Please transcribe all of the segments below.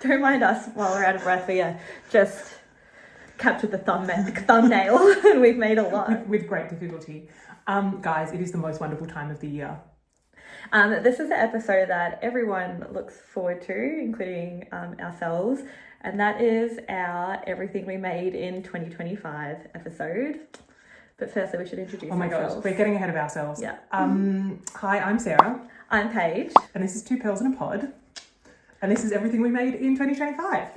Don't mind us while we're out of breath. We just captured the thumbnail and we've made a lot. With great difficulty. Guys, it is the most wonderful time of the year. This is the episode that everyone looks forward to, including ourselves. And that is our Everything We Made in 2025 episode. But firstly, we should introduce ourselves. Oh my gosh, we're getting ahead of ourselves. Yeah. Hi, I'm Sarah. I'm Paige. And this is Two Pearls in a Pod. And this is Everything We Made in 2025.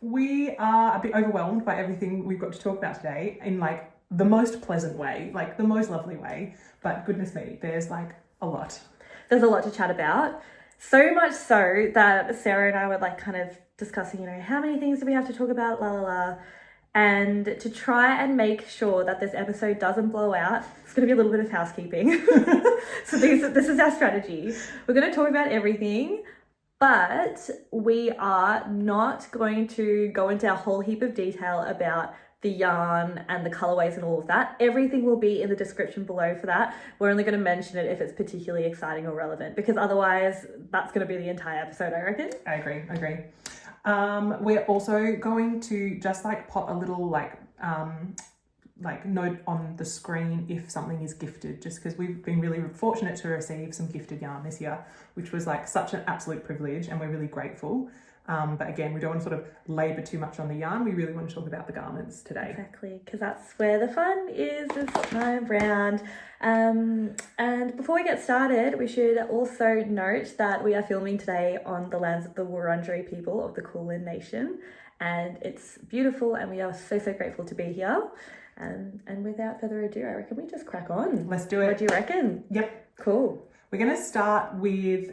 We are a bit overwhelmed by everything we've got to talk about today in like the most pleasant way, like the most lovely way. But goodness me, there's like a lot. There's a lot to chat about. So much so that Sarah and I were like kind of discussing, how many things do we have to talk about, la la la. And to try and make sure that this episode doesn't blow out, it's going to be a little bit of housekeeping. So this is our strategy. We're going to talk about everything, but we are not going to go into a whole heap of detail about the yarn and the colorways and all of that. Everything will be in the description below for that. We're only going to mention it if it's particularly exciting or relevant, because otherwise that's going to be the entire episode, I reckon. I agree. We're also going to just like pop a little like note on the screen if something is gifted, just because we've been really fortunate to receive some gifted yarn this year, which was like such an absolute privilege, and we're really grateful. But again, we don't want to sort of labour too much on the yarn. We really want to talk about the garments today. Exactly, because that's where the fun is this time round. And before we get started, we should also note that we are filming today on the lands of the Wurundjeri people of the Kulin Nation. And it's beautiful, and we are so grateful to be here. And without further ado, I reckon we just crack on. Let's do it. What do you reckon? Yep. Cool. We're going to start with,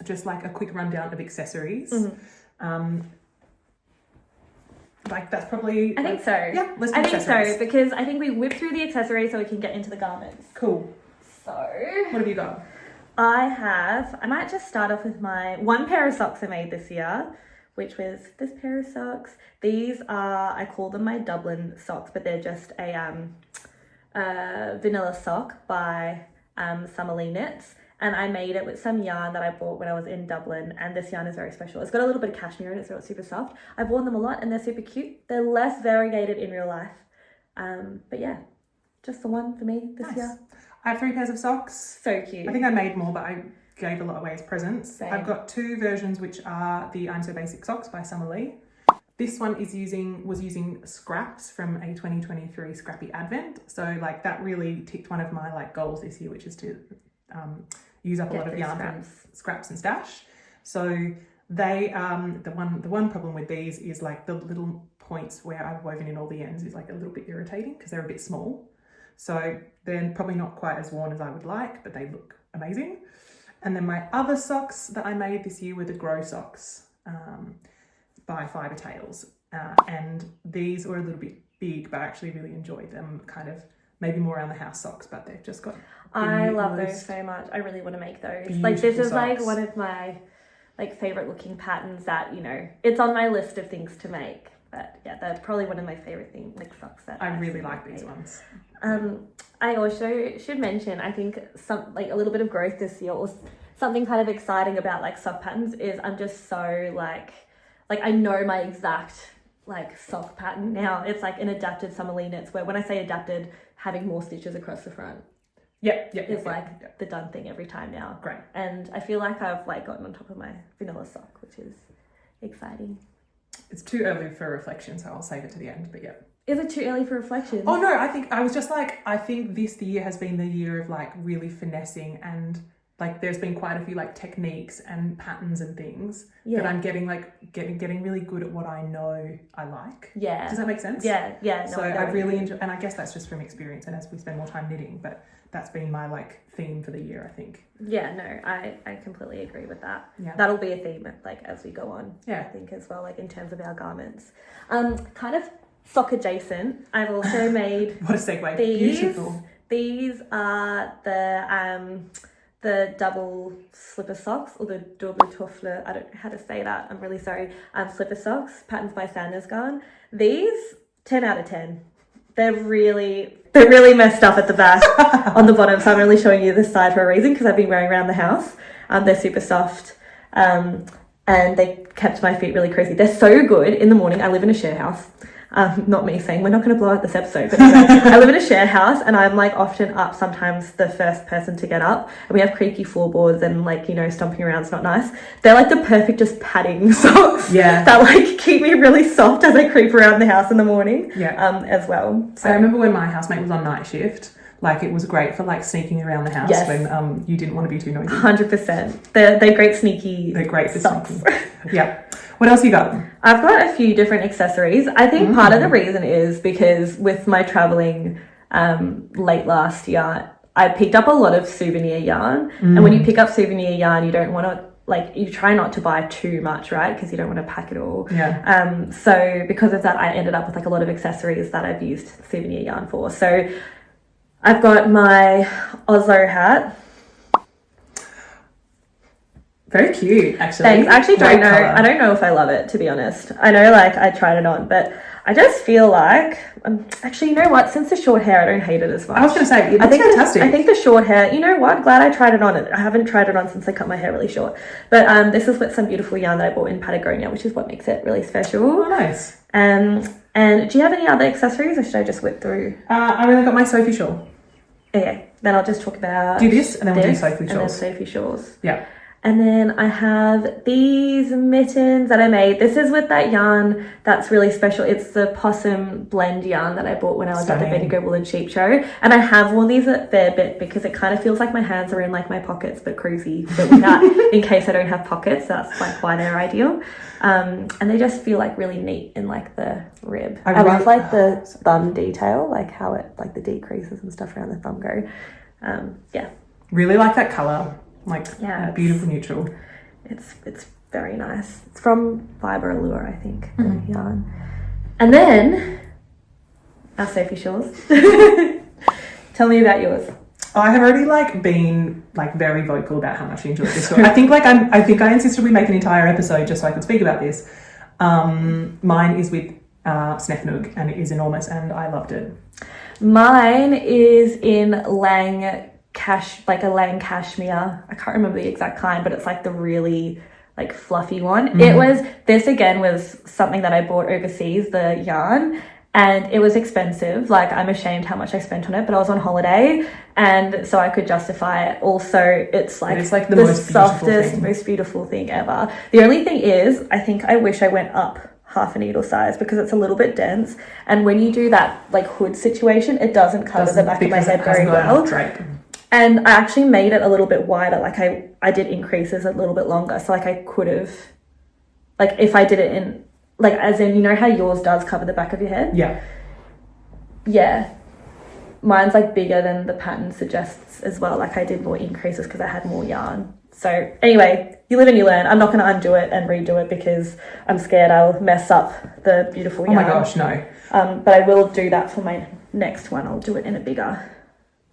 just like a quick rundown of accessories. Mm-hmm. Like that's probably... I think so. Yeah, let's do accessories. I think so, because I think we whip through the accessories so we can get into the garments. Cool. So... what have you got? I might just start off with my one pair of socks I made this year, which was this pair of socks. These are, I call them my Dublin socks, but they're just a vanilla sock by Summerlee Knits, and I made it with some yarn that I bought when I was in Dublin, and this yarn is very special. It's got a little bit of cashmere in it, so it's super soft. I've worn them a lot and they're super cute. They're less variegated in real life, but yeah, just the one for me this year. I have 3 pairs of socks. So cute. I think I made more, but I gave a lot away as presents. Same. I've got 2 versions, which are the I'm So Basic socks by Summerlee. This one was using scraps from a 2023 Scrappy Advent. So like that really ticked one of my like goals this year, which is to use up a lot of yarn from scraps and stash. So they the one problem with these is like the little points where I've woven in all the ends is like a little bit irritating because they're a bit small. So they're probably not quite as worn as I would like, but they look amazing. And then my other socks that I made this year were the Grow socks. By Fibre Tales, and these were a little bit big, but I actually really enjoyed them. Kind of maybe more around the house socks, but they've just got. I love those so much. I really want to make those. Beautiful like this is socks. like one of my like favorite looking patterns that it's on my list of things to make. But yeah, they're probably one of my favorite things, like socks that I really like these ones. I also should mention, I think some like a little bit of growth this year, or something kind of exciting about like sock patterns is I'm just so like I know my exact like sock pattern now. It's like an adapted Summerlee Knits, where when I say adapted, having more stitches across the front. Yep. The done thing every time now. Great. And I feel like I've like gotten on top of my vanilla sock, which is exciting. It's too early for reflection, so I'll save it to the end. But yeah. Is it too early for reflection? Oh no, I think this year has been the year of like really finessing, and like there's been quite a few like techniques and patterns and things that I'm getting really good at what I know I like. Yeah. Does that make sense? Yeah. No, so I really enjoy, and I guess that's just from experience and as we spend more time knitting, but that's been my like theme for the year, I think. Yeah, no, I completely agree with that. Yeah. That'll be a theme like as we go on. Yeah. I think as well, like in terms of our garments. Kind of sock adjacent, I've also made what a segue. Beautiful. These are the double slipper socks, or the double toffler, I don't know how to say that, I'm really sorry, slipper socks, patterns by Sandnes Garn. These, 10 out of 10. They're really They're really messed up at the back on the bottom, so I'm only showing you this side for a reason because I've been wearing around the house. They're super soft, and they kept my feet really crazy. They're so good in the morning. I live in a share house. Not me saying we're not going to blow out this episode, but anyway, I live in a share house and I'm like often up, sometimes the first person to get up, and we have creaky floorboards and like, you know, stomping around's not nice. They're like the perfect just padding socks that like keep me really soft as I creep around the house in the morning as well. So I remember when my housemate was on night shift, like it was great for like sneaking around the house when you didn't want to be too noisy. 100%. They're great sneaky They're great for socks. sneaking. Yeah. What else you got? I've got a few different accessories. I think part of the reason is because with my traveling late last year, I picked up a lot of souvenir yarn. And when you pick up souvenir yarn, you don't want to, like, you try not to buy too much, right? Because you don't want to pack it all. Yeah. So because of that, I ended up with like a lot of accessories that I've used souvenir yarn for. So I've got my Oslo hat. Very cute, actually. Thanks. I actually don't know. Colour. I don't know if I love it, to be honest. I know, like, I tried it on, but I just feel like, actually, you know what? Since the short hair, I don't hate it as much. I was going to say, it looks fantastic. I think the short hair, you know what? Glad I tried it on. I haven't tried it on since I cut my hair really short. But this is with some beautiful yarn that I bought in Patagonia, which is what makes it really special. Oh, nice. And do you have any other accessories, or should I just whip through? I really got my Sophie shawl. Okay, then I'll just talk about do this, and then we'll do Sophie shawls. And then Sophie shawls. Yeah. And then I have these mittens that I made. This is with that yarn that's really special. It's the Possum blend yarn that I bought when I was at the Bendigo Wool and Sheep show. And I have worn these a fair bit because it kind of feels like my hands are in like my pockets, but cruisy, but without, in case I don't have pockets. That's like why they're ideal. And they just feel like really neat in like the rib. I love like the thumb detail, like how it, like the decreases and stuff around the thumb go. Yeah. Really like that colour. Like, beautiful neutral. It's very nice. It's from Fibre Allure, I think, the yarn. And then our Sophie shawls. Tell me about yours. I have already like been like very vocal about how much I enjoyed this story. I think I insisted we make an entire episode just so I could speak about this. Mine is with Snefnug, and it is enormous, and I loved it. Mine is in Lang cashmere. I can't remember the exact kind, but it's like the really like fluffy one. This again was something that I bought overseas, the yarn, and it was expensive. Like, I'm ashamed how much I spent on it, but I was on holiday and so I could justify it. Also, it's like the most softest, most beautiful thing ever. The only thing is, I think I wish I went up half a needle size because it's a little bit dense, and when you do that like hood situation, it doesn't cover the back of my head very well. And I actually made it a little bit wider. Like I did increases a little bit longer. So like I could have, like if I did it in, like as in, you know how yours does cover the back of your head? Yeah. Yeah. Mine's like bigger than the pattern suggests as well. Like I did more increases because I had more yarn. So anyway, you live and you learn. I'm not going to undo it and redo it because I'm scared I'll mess up the beautiful yarn. Oh my gosh, no. But I will do that for my next one. I'll do it in a bigger.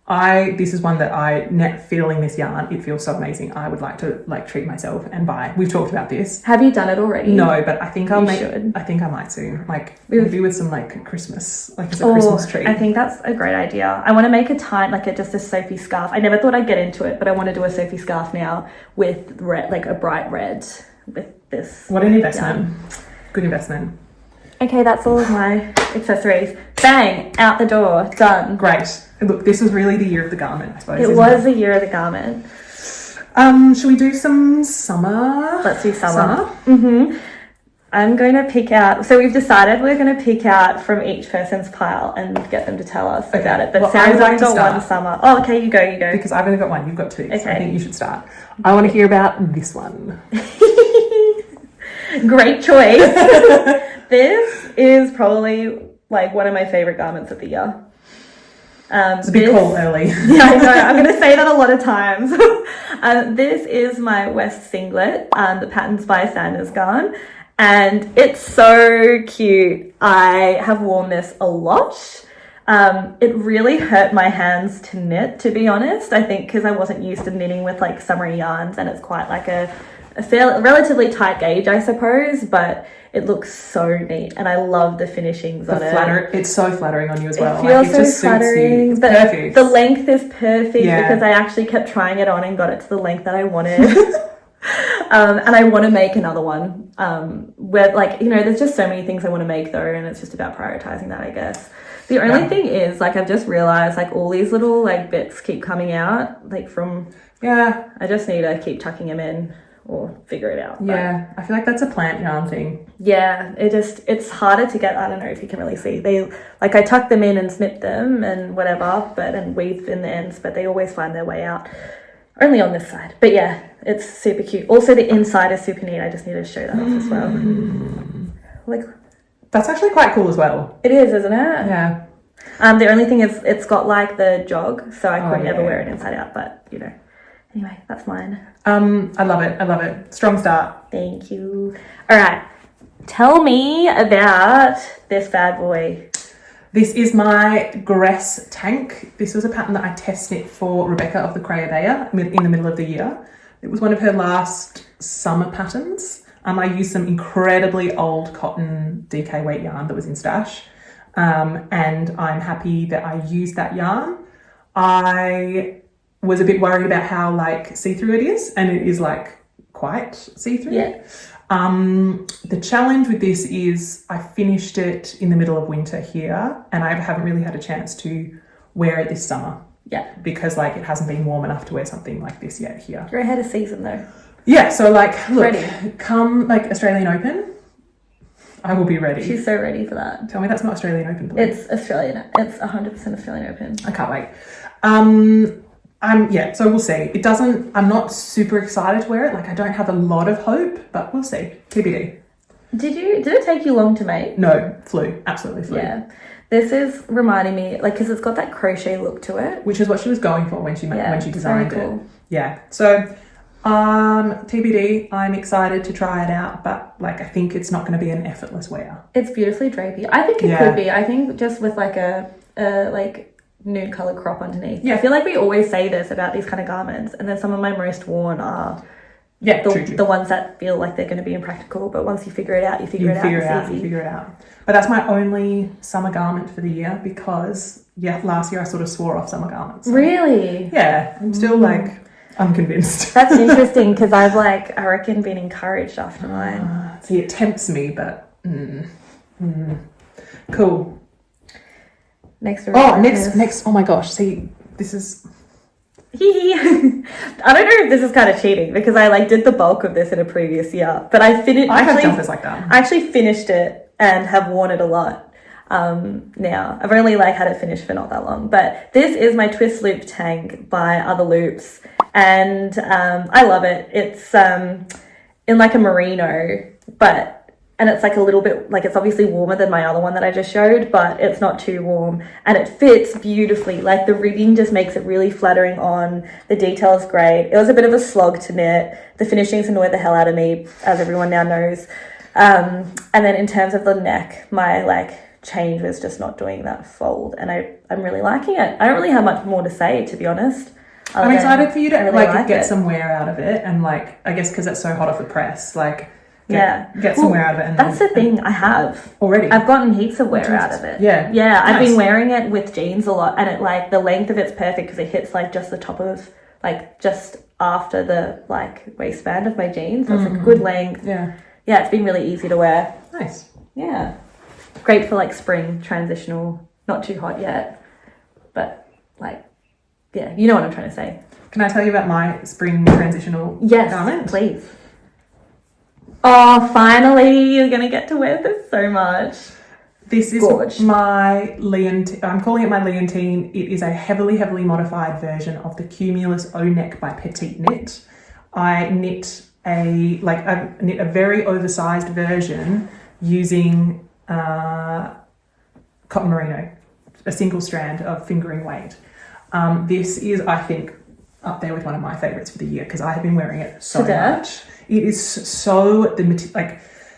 This is one that feeling this yarn, it feels so amazing. I would like to like treat myself and buy. We've talked about this. Have you done it already? No, but I think I think I might soon. Like maybe with some like Christmas, like as a Christmas treat. I think that's a great idea. I want to make just a Sophie scarf. I never thought I'd get into it, but I want to do a Sophie scarf now with red, like a bright red with this. What an investment. Yarn. Good investment. Okay, that's all of my accessories. Bang, out the door, done. Great. Look, this was really the year of the garment, I suppose. It was the year of the garment. Should we do some summer? Let's do summer. Mm-hmm. I'm going to pick out, so we've decided we're going to pick out from each person's pile and get them to tell us about it. But Sarah's only got one summer. Oh, okay, you go. Because I've only got one, you've got two. Okay. So I think you should start. I want to hear about this one. Great choice. This is probably like one of my favorite garments of the year. It's a bit cold early. Yeah, I know. I'm going to say that a lot of times. This is my West singlet. The pattern's by Sandnes Garn, and it's so cute. I have worn this a lot. It really hurt my hands to knit, to be honest. I think because I wasn't used to knitting with like summery yarns, and it's quite like a relatively tight gauge, I suppose, but it looks so neat, and I love the finishings on it. It's so flattering on you as well. It feels like, it so flattering. It's perfect. The length is perfect because I actually kept trying it on and got it to the length that I wanted. And I want to make another one where, like, you know, there's just so many things I want to make though, and it's just about prioritizing that, I guess. The only thing is, like, I've just realized, like, all these little like bits keep coming out, like from I just need to keep tucking them in or figure it out. Yeah, I feel like that's a plant yarn thing. Yeah, it's harder to get. I don't know if you can really see. They, like, I tuck them in and snip them and whatever, and weave in the ends, but they always find their way out. Only on this side. But yeah, it's super cute. Also, the inside is super neat. I just need to show that off as well. Like, that's actually quite cool as well. It is, isn't it? Yeah. The only thing is it's got like the jog, so I couldn't ever wear it inside out, but you know. Anyway, that's mine. I love it. Strong start. Thank you. All right. Tell me about this bad boy. This is my Gress tank. This was a pattern that I test knit for Rebecca of the Crayabea in the middle of the year. It was one of her last summer patterns. I used some incredibly old cotton DK weight yarn that was in stash. And I'm happy that I used that yarn. I was a bit worried about how like see-through it is, and it is like quite see-through. Yeah. The challenge with this is I finished it in the middle of winter here, and I haven't really had a chance to wear it this summer. Yeah. Because like it hasn't been warm enough to wear something like this yet here. You're ahead of season though. Yeah, so like look, ready. Come like Australian Open, I will be ready. She's so ready for that. Tell me that's not Australian Open, please. It's Australian. It's 100% Australian Open. I can't wait. So we'll see. I'm not super excited to wear it. Like I don't have a lot of hope, but we'll see. TBD. Did it take you long to make? No, absolutely flew. Yeah. This is reminding me, like, because it's got that crochet look to it. Which is what she was going for when she designed cool. it. Yeah. So, TBD, I'm excited to try it out, but like I think it's not going to be an effortless wear. It's beautifully drapey. I think it could be. I think just with like a nude colored crop underneath. Yeah. I feel like we always say this about these kind of garments, and then some of my most worn are the ones that feel like they're going to be impractical, but once you figure it out, you figure it out. But that's my only summer garment for the year because last year I sort of swore off summer garments. So. Really? Yeah, I'm still like unconvinced. That's interesting because I've like, I reckon, been encouraged after mine. See, it tempts me, but cool. Next. Oh my gosh. See, this is. I don't know if this is kind of cheating because I like did the bulk of this in a previous year, but I finished. I have jumpers like that. I actually finished it and have worn it a lot. Now I've only like had it finished for not that long, but this is my twist loop tank by Other Loops, and I love it. It's in like a merino, and it's like a little bit, like it's obviously warmer than my other one that I just showed, but it's not too warm, and it fits beautifully. Like the rigging just makes it really flattering on. The detail is great. It was a bit of a slog to knit. The finishings annoyed the hell out of me, as everyone now knows. And then in terms of the neck, my like change was just not doing that fold, and I'm really liking it. I don't really have much more to say, to be honest. I'm excited for you to really like get some wear out of it, and like I guess because it's so hot off the press, like get some wear out of it. And that's the thing I have already. I've gotten heaps of wear out of it. Yeah, nice. I've been wearing it with jeans a lot, and it like the length of it's perfect because it hits like just the top of like just after the like waistband of my jeans, so it's like a good length. Yeah, it's been really easy to wear. Nice. Yeah, great for like spring transitional. Not too hot yet, but like you know what I'm trying to say. Can I tell you about my spring transitional garment? Please. Oh, finally, you're going to get to wear this so much. This is my leontine. I'm calling it my leontine. It is a heavily, heavily modified version of the Cumulus O-neck by Petit knit. I knit a very oversized version using cotton merino, a single strand of fingering weight. This is, I think, up there with one of my favorites for the year because I have been wearing it so much. It is so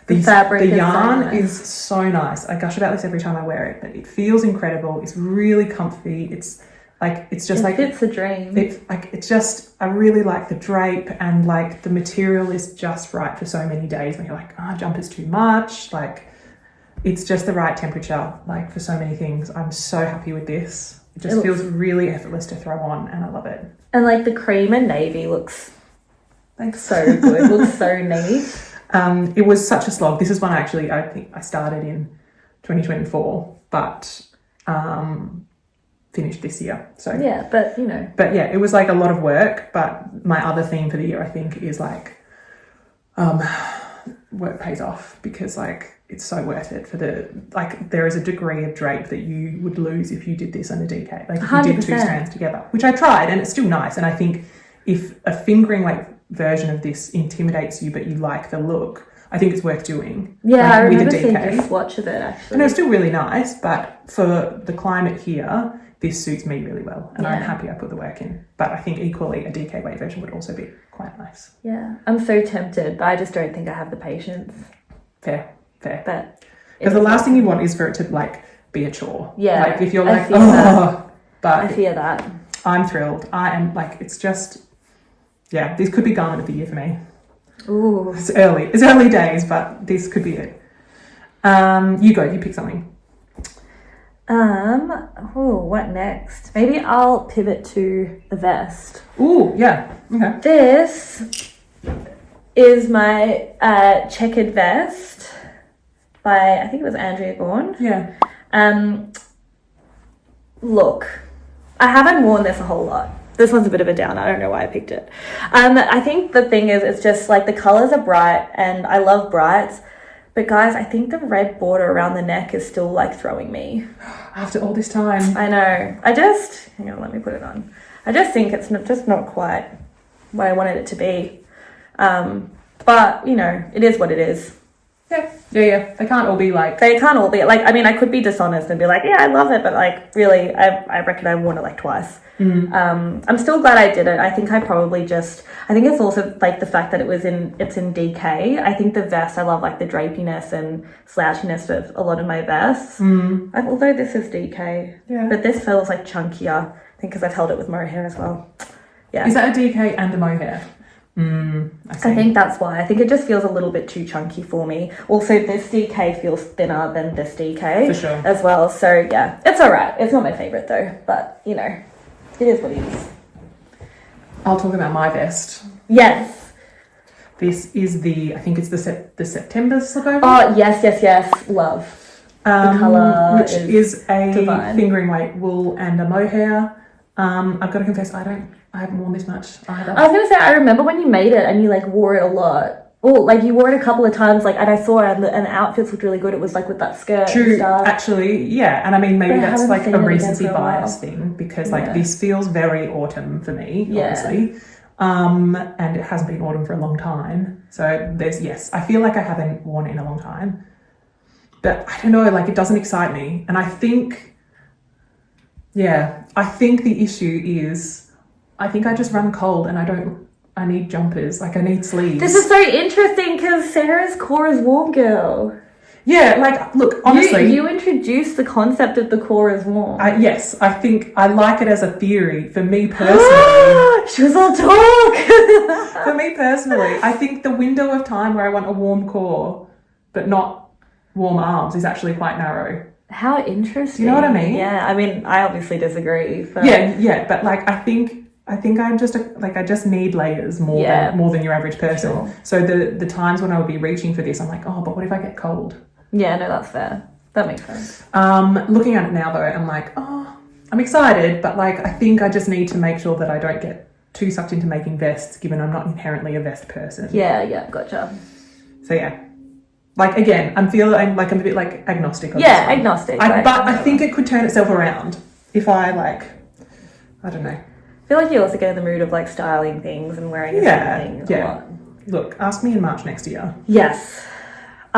The fabric the is yarn so nice. is so nice. I gush about this every time I wear it, but it feels incredible. It's really comfy. It's just like it's a dream. It's just, I really like the drape, and like the material is just right for so many days when you're like, jumper's too much. Like, it's just the right temperature, like for so many things. I'm so happy with this. It just feels really effortless to throw on, and I love it. And like the cream and navy looks Thanks. so good. Looks so neat. It was such a slog. This is one I think I started in 2024, but finished this year. So yeah, but you know. But yeah, it was like a lot of work. But my other theme for the year, I think, is like work pays off, because like it's so worth it for there is a degree of drape that you would lose if you did this on a DK. Like if you did 2 strands together, which I tried, and it's still nice. And I think if a fingering like version of this intimidates you, but you like the look, I think it's worth doing. Yeah, I remember with a seeing DK. a swatch of it actually. And it's still really nice, but for the climate here, this suits me really well, and I'm happy I put the work in. But I think equally a DK weight version would also be quite nice. Yeah, I'm so tempted, but I just don't think I have the patience. Fair. But because the last thing you want is for it to like be a chore. Yeah, like if you're I like, fear that. But I fear that. I'm thrilled. I am like, it's just, yeah, this could be garment of the year for me. Ooh, It's early days, but this could be it. You pick something. What next? Maybe I'll pivot to the vest. Ooh, yeah, okay. This is my checkered vest by, I think it was Andrea Gorn. Yeah. Look, I haven't worn this a whole lot. This one's a bit of a downer. I don't know why I picked it. I think the thing is, it's just like the colors are bright, and I love brights. But guys, I think the red border around the neck is still like throwing me. After all this time. I know. Hang on, let me put it on. I just think it's not quite what I wanted it to be. But, you know, it is what it is. Yeah. They can't all be like... I mean, I could be dishonest and be like, yeah, I love it, but like, really, I reckon I've worn it like twice. I'm still glad I did it. I think I think it's also like the fact that it's in DK. I think the vest, I love like the drapiness and slouchiness of a lot of my vests. Although this is DK, but this feels like chunkier. I think because I've held it with Mohair as well. Yeah. Is that a DK and a Mohair? I think that's why. I think it just feels a little bit too chunky for me. Also, this DK feels thinner than this DK for sure as well. So yeah, it's all right. It's not my favorite though, but you know, it is what it is. I'll talk about my vest. Yes. This is I think it's the September slipover. Oh yes, love. The colour, which is a divine. fingering weight wool and a Mohair. I've got to confess, I haven't worn this much either. I was gonna say, I remember when you made it and you like wore it a lot. Well, like you wore it a couple of times, like, and I saw it, and the outfits looked really good. It was like with that skirt. True, and stuff. actually, yeah. And I mean, maybe that's like a recency for a bias while. thing, because like this feels very autumn for me, Yeah. obviously. And it hasn't been autumn for a long time. So I feel like I haven't worn it in a long time. But I don't know, like it doesn't excite me. And I think the issue is, I think I just run cold, and I need jumpers, like I need sleeves. This is so interesting because Sarah's core is warm, girl. Yeah, like, look, honestly... You introduced the concept of the core as warm. Yes, I think I like it as a theory. For me personally... She was all talk! For me personally, I think the window of time where I want a warm core, but not warm arms, is actually quite narrow. How interesting. You know what I mean? Yeah, I mean, I obviously disagree. But... Yeah, but like, I think I'm just I just need layers more than your average person. Sure. So the times when I would be reaching for this, I'm like, oh, but what if I get cold? Yeah, no, that's fair. That makes sense. Looking at it now though, I'm like, oh, I'm excited, but like, I think I just need to make sure that I don't get too sucked into making vests, given I'm not inherently a vest person. Yeah, gotcha. So yeah. Like, again, I'm like I'm a bit like agnostic on Yeah, agnostic. but I think it could turn itself around if I I don't know. I feel like you also get in the mood of like styling things and wearing things a lot. Look, ask me in March next year. Yes.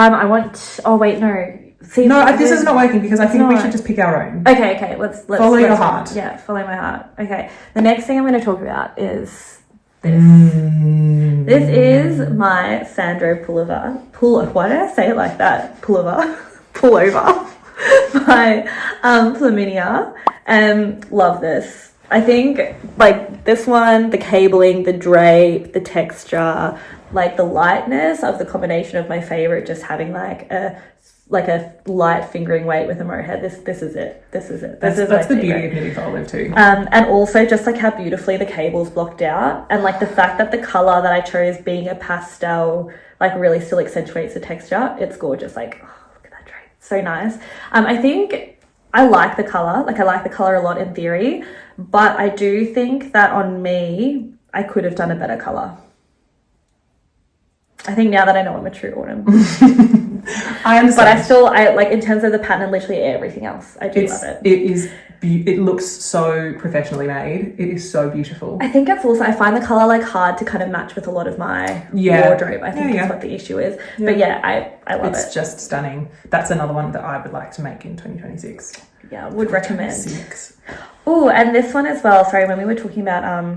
Oh wait, no. See, this is not working, because I think we should just pick our own. Okay. Let's follow your heart. Yeah, follow my heart. Okay. The next thing I'm going to talk about is This is my Sandro pullover. Why did I say it like that? Pullover by Flaminia, and love this. I think like this one, the cabling, the drape, the texture, like the lightness of the combination of my favorite, just having like a light fingering weight with a mohair. This is it. That's the beauty of knitting for Olive too. And also just like how beautifully the cable's blocked out, and like the fact that the color that I chose being a pastel like really still accentuates the texture. It's gorgeous. Like, oh, look at that drape. So nice. I think I like the color. Like I like the color a lot in theory, but I do think that on me, I could have done a better color. I think now that I know I'm a true autumn. I understand. But I like in terms of the pattern and literally everything else, I do love it. It looks so professionally made. It is so beautiful. I think it's also, I find the colour like hard to kind of match with a lot of my wardrobe. I think that's what the issue is. Yeah. But yeah, I love it. It's just stunning. That's another one that I would like to make in 2026. Yeah, would recommend. Oh, and this one as well. Sorry, when we were talking about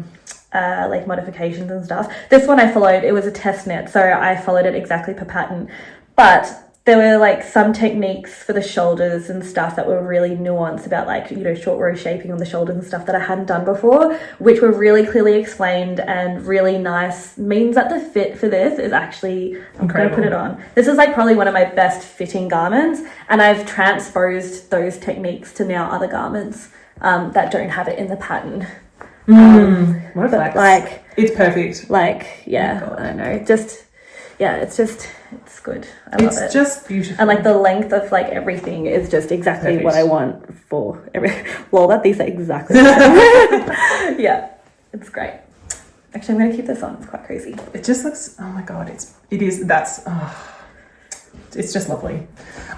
like modifications and stuff, this one I followed, it was a test knit, so I followed it exactly per pattern. But there were like some techniques for the shoulders and stuff that were really nuanced about like, you know, short row shaping on the shoulders and stuff that I hadn't done before, which were really clearly explained and really nice. Means that the fit for this is actually, I'm going to put it on. This is like probably one of my best fitting garments, and I've transposed those techniques to now other garments that don't have it in the pattern. What a flex. Like, it's perfect. Like, yeah, I don't know. Just, yeah, it's good. I love it. It's just beautiful. And like the length of like everything is just exactly what I want for well, that these are exactly yeah, it's great. Actually, I'm going to keep this on. It's quite crazy. It just looks, oh my God, it's just lovely.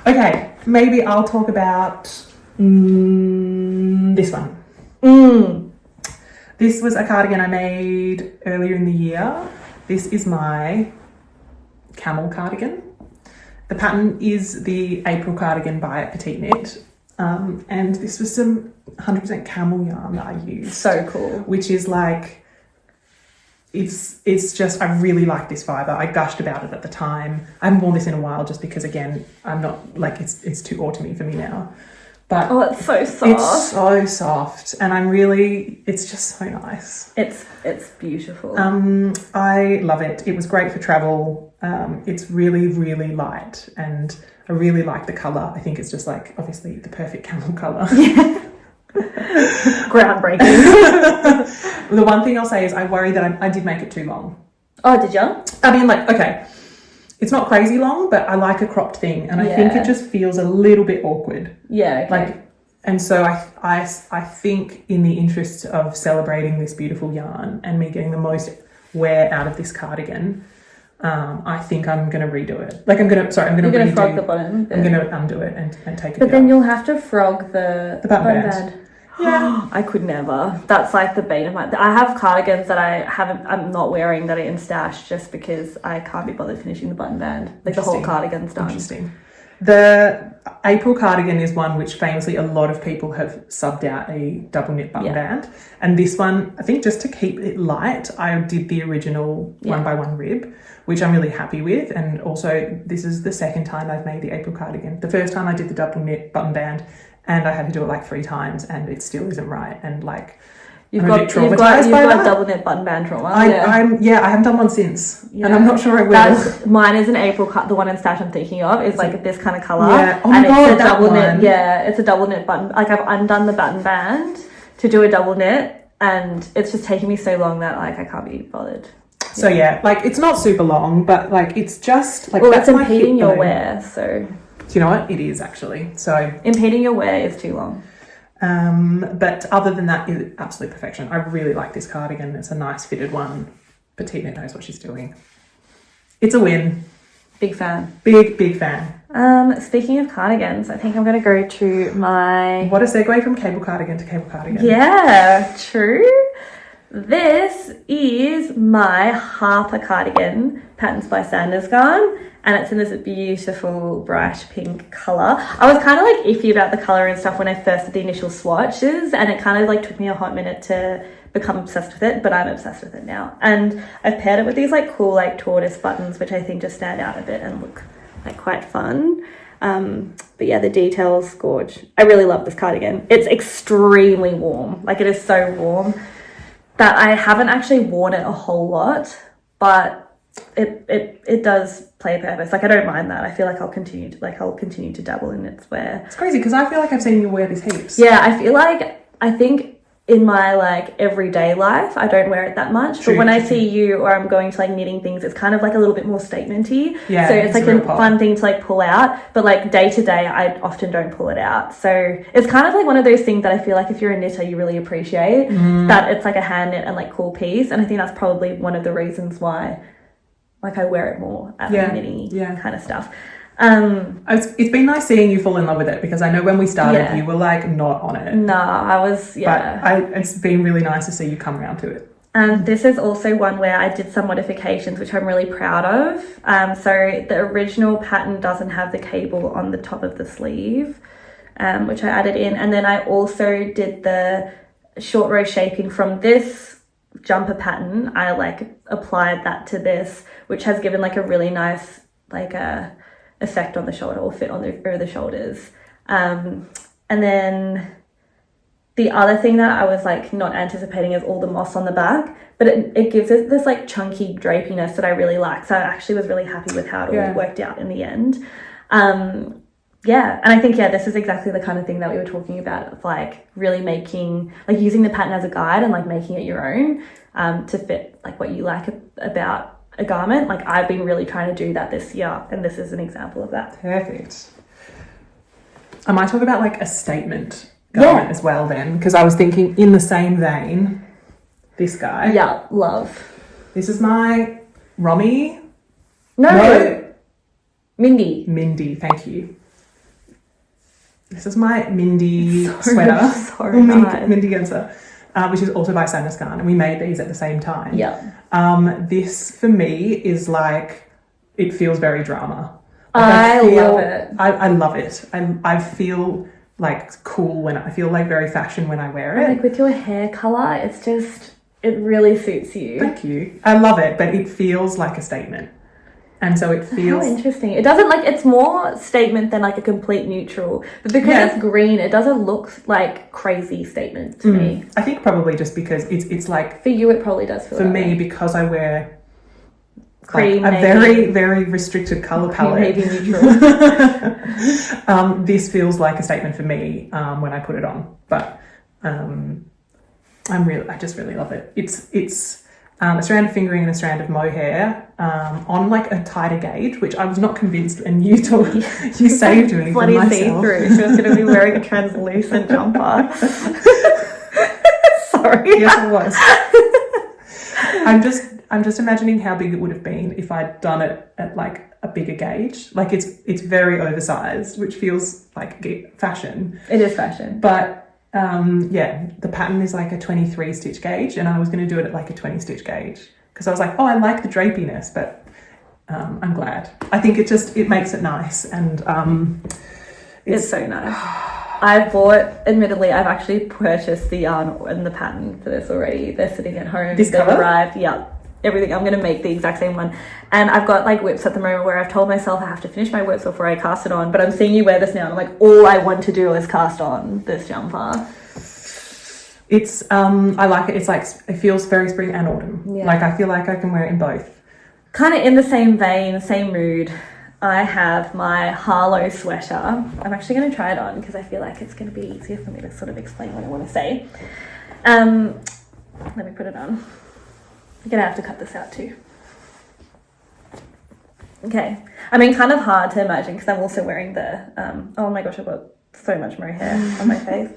Okay, maybe I'll talk about this one. This was a cardigan I made earlier in the year. This is my camel cardigan. The pattern is the April cardigan by Petit Knit. And this was some 100% camel yarn that I used. So cool. Which is like, it's just, I really like this fibre. I gushed about it at the time. I haven't worn this in a while just because, again, I'm not, like, it's too autumny for me now. But oh, it's so soft. It's so soft, and it's just so nice. It's beautiful. I love it. It was great for travel. It's really, really light, and I really like the colour. I think it's just like, obviously, the perfect camel colour. Yeah. Groundbreaking. The one thing I'll say is I worry that I did make it too long. Oh, did you? I mean, like, okay. It's not crazy long, but I like a cropped thing, and I think it just feels a little bit awkward. Yeah, okay. Like, and so I think in the interest of celebrating this beautiful yarn and me getting the most wear out of this cardigan, I think I'm going to redo it. Like I'm going to frog the bottom. I'm going to undo it and take it. But then you'll have to frog the button band. Yeah, I could never. That's like the bane of my. I have cardigans that I'm not wearing that are in stash just because I can't be bothered finishing the button band. Like the whole cardigan's done. Interesting. The April cardigan is one which famously a lot of people have subbed out a double knit button band, and this one, I think, just to keep it light, I did the original 1x1 rib, which I'm really happy with. And also, this is the second time I've made the April cardigan. The first time I did the double knit button band, and I had to do it like 3 times, and it still isn't right. And like, you've got double knit button band trauma. I haven't done one since, and I'm not sure I will. Mine is an April cut. The one in stash I'm thinking of is like this kind of color. Yeah. Oh my God, it's a double knit. Yeah, it's a double knit button. Like I've undone the button band to do a double knit, and it's just taking me so long that like I can't be bothered. So like it's not super long, but like it's just like it's impeding your wear. So. Do you know what? It is actually. So impeding your wear is too long. But other than that, it's absolute perfection. I really like this cardigan. It's a nice fitted one. Petit Knit knows what she's doing. It's a win. Big fan. Big fan. Speaking of cardigans, I think I'm going to go to my... What a segue from cable cardigan to cable cardigan. Yeah, true. This is my Harper cardigan, Patterns by Sandnes Garn. And it's in this beautiful bright pink colour. I was kind of like iffy about the colour and stuff when I first did the initial swatches, and it kind of like took me a hot minute to become obsessed with it, but I'm obsessed with it now. And I've paired it with these like cool like tortoise buttons, which I think just stand out a bit and look like quite fun. But yeah, the details, gorge. I really love this cardigan. It's extremely warm. Like, it is so warm that I haven't actually worn it a whole lot, but it does play a purpose. Like, I don't mind that. I feel like I'll continue to dabble in its wear. It's crazy because I feel like I've seen you wear this heaps. Yeah, I think in my like everyday life I don't wear it that much. True, but when I see you or I'm going to like knitting things, it's kind of like a little bit more statement-y. Yeah, so it's like a fun thing to like pull out. But like day to day I often don't pull it out. So it's kind of like one of those things that I feel like if you're a knitter you really appreciate that it's like a hand knit and like cool piece. And I think that's probably one of the reasons why like I wear it more at like knitting kind of stuff. It's been nice seeing you fall in love with it because I know when we started you were like not on it. No, I was, But it's been really nice to see you come around to it. And this is also one where I did some modifications, which I'm really proud of. So the original pattern doesn't have the cable on the top of the sleeve, which I added in. And then I also did the short row shaping from this jumper pattern. I like applied that to this, which has given like a really nice like a effect on the shoulder or fit on over the shoulders. And then the other thing that I was like not anticipating is all the moss on the back, but it gives it this like chunky drapiness that I really like. So I actually was really happy with how it all worked out in the end. And I think this is exactly the kind of thing that we were talking about, of like really making, like using the pattern as a guide and like making it your own to fit like what you like about a garment. Like, I've been really trying to do that this year, and this is an example of that. Perfect. I might talk about like a statement garment as well then, because I was thinking in the same vein, this guy. Yeah, love. This is my Romy. No. Mindy, thank you. This is my Mindy sweater. So nice. Mindy Genser, which is also by Sandnes Garn, and we made these at the same time. Yeah. This for me is like, it feels very drama. Like I love it. I love it. I feel like cool when I feel like very fashion when I wear it. Like with your hair color, it's just, it really suits you. Thank you. I love it, but it feels like a statement. And so it feels... How interesting. It doesn't like, it's more statement than like a complete neutral. But because it's green, it doesn't look like crazy statement to me. I think probably just because it's like... For you, it probably does feel for me, way. Because I wear cream, like a very, very restricted colour palette. Navy neutral. This feels like a statement for me when I put it on. But I just really love it. It's a strand of fingering and a strand of mohair on like a tighter gauge, which I was not convinced, and you saved me bloody from myself. See-through. She was going to be wearing a translucent jumper. Sorry. Yes, I was. I'm just imagining how big it would have been if I'd done it at like a bigger gauge. Like it's very oversized, which feels like fashion. It is fashion, but. The pattern is like a 23 stitch gauge, and I was going to do it at like a 20 stitch gauge because I was like, I like the drapiness, but I'm glad. I think it makes it nice, and it's so nice. Admittedly, I've actually purchased the yarn and the pattern for this already. They're sitting at home. They've arrived. Yeah. Everything. I'm going to make the exact same one. And I've got like whips at the moment where I've told myself I have to finish my whips before I cast it on, but I'm seeing you wear this now and I'm like, all I want to do is cast on this jumper. It's I like it. It's like, it feels very spring and autumn. Yeah. Like, I feel like I can wear it in both. Kind of in the same vein, same mood, I have my Harlow sweater. I'm actually going to try it on because I feel like it's going to be easier for me to sort of explain what I want to say. Let me put it on. I'm gonna have to cut this out too. Okay, I mean, kind of hard to imagine because I'm also wearing the, oh my gosh, I've got so much mohair on my face.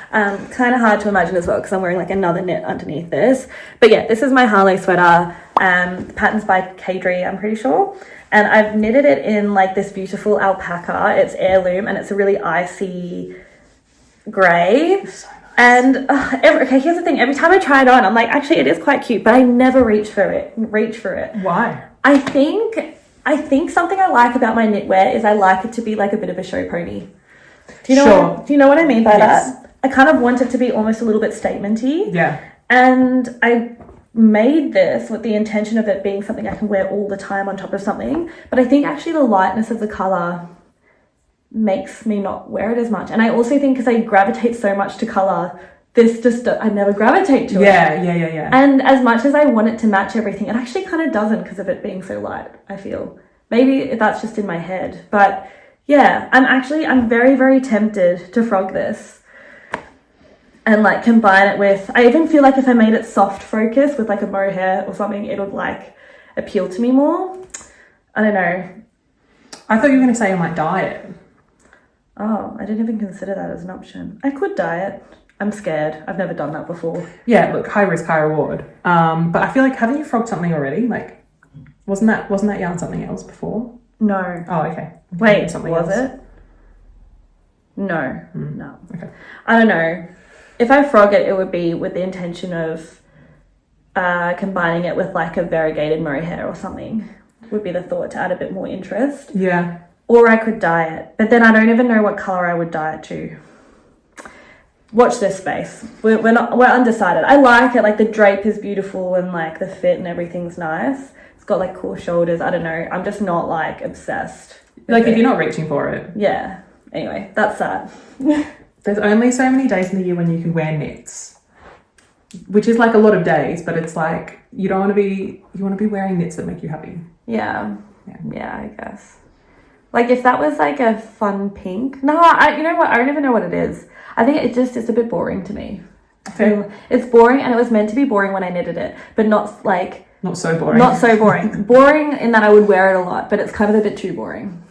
Kind of hard to imagine as well because I'm wearing like another knit underneath this. But yeah, this is my Harlow sweater. The pattern's by PAIGE, I'm pretty sure. And I've knitted it in like this beautiful alpaca. It's heirloom and it's a really icy grey. And okay, here's the thing. Every time I try it on, I'm like, actually, it is quite cute, but I never reach for it. Why? I think something I like about my knitwear is I like it to be like a bit of a show pony. Do you know what I mean by that? I kind of want it to be almost a little bit statement-y. Yeah. And I made this with the intention of it being something I can wear all the time on top of something. But I think actually the lightness of the colour makes me not wear it as much. And I also think because I gravitate so much to colour, this just, I never gravitate to it. Yeah. And as much as I want it to match everything, it actually kind of doesn't because of it being so light, I feel. Maybe that's just in my head. But yeah, I'm very, very tempted to frog this and like combine it with, I even feel like if I made it soft focus with like a mohair or something, it would like appeal to me more. I don't know. I thought you were going to say I might dye it. Oh, I didn't even consider that as an option. I could dye it. I'm scared. I've never done that before. Yeah, look, high risk, high reward. But I feel like, haven't you frogged something already? Like, wasn't that yarn something else before? No. Oh, okay. Wait, something was else. it? No. No. Okay. I don't know. If I frog it, it would be with the intention of combining it with like a variegated mohair or something. Would be the thought to add a bit more interest. Yeah. Or I could dye it, but then I don't even know what colour I would dye it to. Watch this space. We're undecided. I like it. Like the drape is beautiful and like the fit and everything's nice. It's got like cool shoulders. I don't know. I'm just not like obsessed. Like if you're not reaching for it. Yeah. Anyway, that's that. There's only so many days in the year when you can wear knits, which is like a lot of days, but it's like you want to be wearing knits that make you happy. Yeah, I guess. Like if that was like a fun pink. No, you know what? I don't even know what it is. I think it's a bit boring to me. Okay. It's boring, and it was meant to be boring when I knitted it, but not so boring. Not so boring. Boring in that I would wear it a lot, but it's kind of a bit too boring.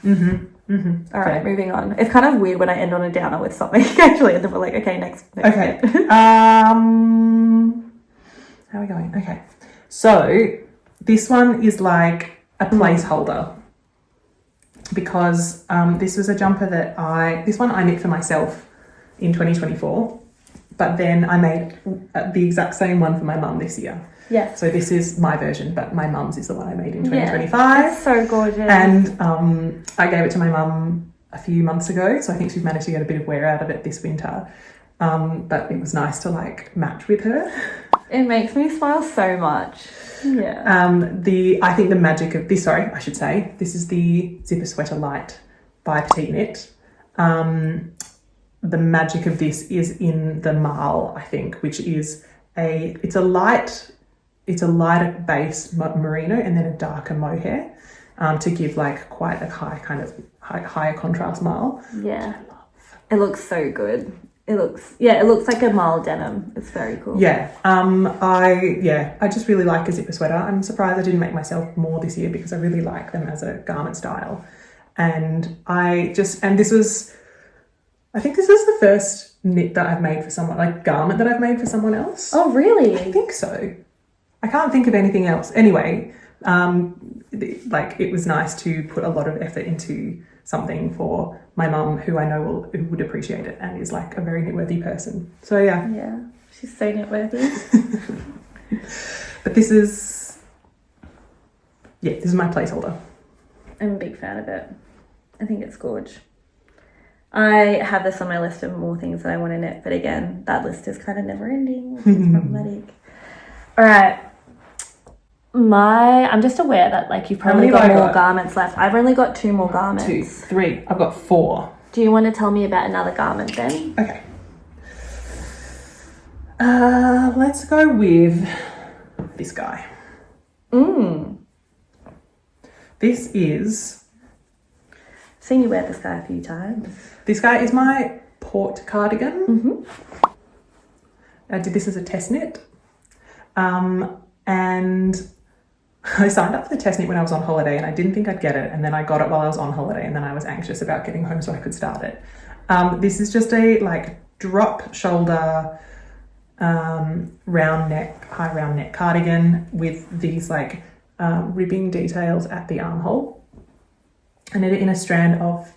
All right, moving on. It's kind of weird when I end on a downer with something actually, and then we're like, okay, next okay. bit. How are we going? Okay. So this one is like a placeholder because this was a jumper that I knit for myself in 2024, but then I made the exact same one for my mum this year. Yes. So this is my version, but my mum's is the one I made in 2025. Yeah, it's so gorgeous. And I gave it to my mum a few months ago, so I think she's managed to get a bit of wear out of it this winter. But it was nice to like match with her. It makes me smile so much. Yeah. I think the magic of this, I should say, this is the Zipper Sweater Light by Petit Knit. The magic of this is in the marl, I think, which is it's a lighter base merino and then a darker mohair to give like quite a high kind of higher contrast marl. Yeah. It looks so good. It looks like a marl denim. It's very cool. Yeah. I just really like a zipper sweater. I'm surprised I didn't make myself more this year because I really like them as a garment style. And I think this is the first knit that I've made for someone, like garment that I've made for someone else. Oh, really? I think so. I can't think of anything else. Anyway, like it was nice to put a lot of effort into something for my mum who I know would appreciate it and is like a very knitworthy person. So yeah. Yeah, she's so knitworthy. But this is my placeholder. I'm a big fan of it. I think it's gorge. I have this on my list of more things that I want to knit, but again, that list is kind of never ending, which is problematic. All right. I'm just aware that like you've probably got more garments left. I've only got 2 more garments. 2, 3. I've got 4. Do you want to tell me about another garment then? Okay. Let's go with this guy. This is... Seen you wear this guy a few times. This guy is my port cardigan. I did this as a test knit. And I signed up for the test knit when I was on holiday and I didn't think I'd get it. And then I got it while I was on holiday and then I was anxious about getting home so I could start it. This is just a like drop shoulder, round neck, high round neck cardigan with these like ribbing details at the armhole. I knit it in a strand of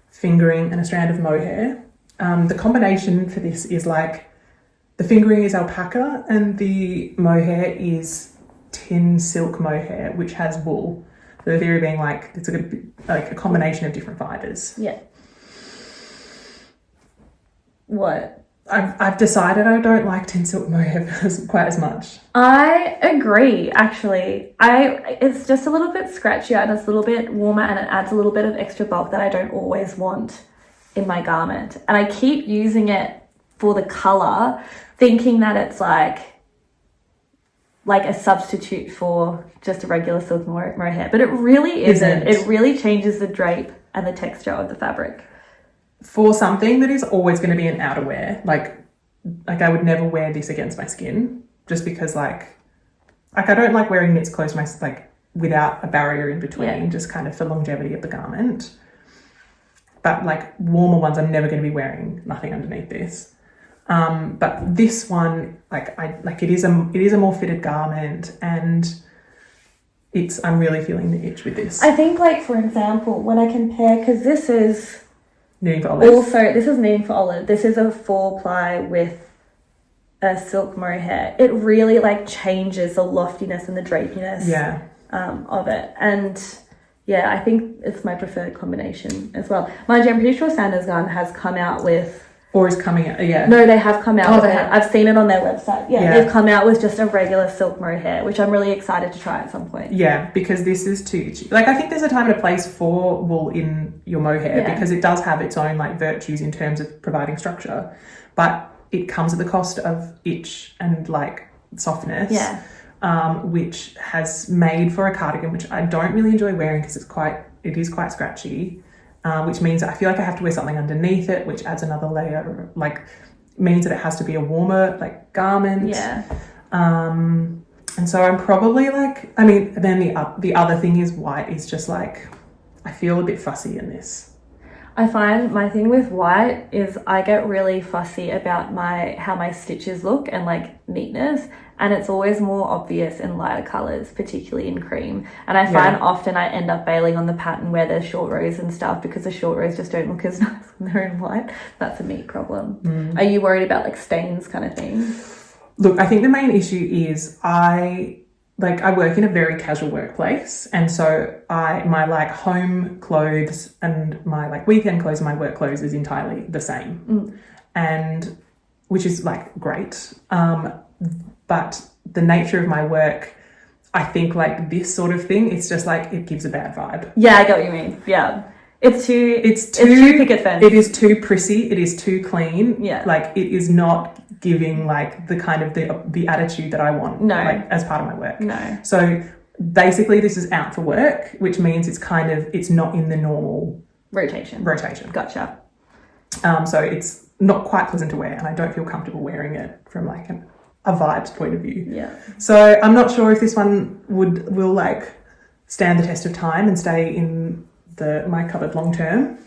fingering and a strand of mohair. The combination for this is like the fingering is alpaca and the mohair is Tynn silk mohair, which has wool. So the theory being like it's a combination of different fibres. Yeah. What? I've decided I don't like Tynn silk mohair quite as much. I agree, actually. It's just a little bit scratchier and it's a little bit warmer and it adds a little bit of extra bulk that I don't always want in my garment. And I keep using it for the colour, thinking that it's like a substitute for just a regular silk mohair. But it really isn't. It really changes the drape and the texture of the fabric. For something that is always going to be an outerwear, like I would never wear this against my skin, just because like I don't like wearing knits close to my, like, without a barrier in between, just kind of for longevity of the garment. But like warmer ones, I'm never going to be wearing nothing underneath this. But this one, it is a more fitted garment, and I'm really feeling the itch with this. I think, like, for example, when I compare, because this is knitting for olive. Also, this is knitting for olive. This is a 4-ply with a silk mohair. It really like changes the loftiness and the drapiness of it. And yeah, I think it's my preferred combination as well. Mind you, I'm pretty sure Sandnes Garn has come out with... Or is coming out, No, they have come out with it. Have. I've seen it on their website. They've come out with just a regular silk mohair, which I'm really excited to try at some point. Yeah, because this is too itchy. Like, I think there's a time and a place for wool in your mohair because it does have its own like virtues in terms of providing structure, but it comes at the cost of itch and like softness. Which has made for a cardigan, which I don't really enjoy wearing because it is quite scratchy. Which means I feel like I have to wear something underneath it, which adds another layer, like means that it has to be a warmer like garment. And so I'm probably like, I mean, then the other thing is white is just like, I feel a bit fussy in this. I find my thing with white is I get really fussy about how my stitches look and like neatness, and it's always more obvious in lighter colours, particularly in cream. And I find often I end up bailing on the pattern where there's short rows and stuff because the short rows just don't look as nice when they're in white. That's a me problem. Are you worried about like stains kind of thing? Look, I think the main issue is I work in a very casual workplace, and so my like home clothes and my like weekend clothes and my work clothes is entirely the same, and which is like great. But the nature of my work, I think like this sort of thing, it's just like it gives a bad vibe. Yeah, I get what you mean. Yeah, it's too picket fence. It is too prissy. It is too clean. Yeah, like it is not giving like the kind of the attitude that I want. No, like as part of my work. No. So basically, this is out for work, which means it's not in the normal rotation. Gotcha. So it's not quite pleasant to wear, and I don't feel comfortable wearing it from like a vibes point of view. Yeah. So I'm not sure if this one will like stand the test of time and stay in my cupboard long term.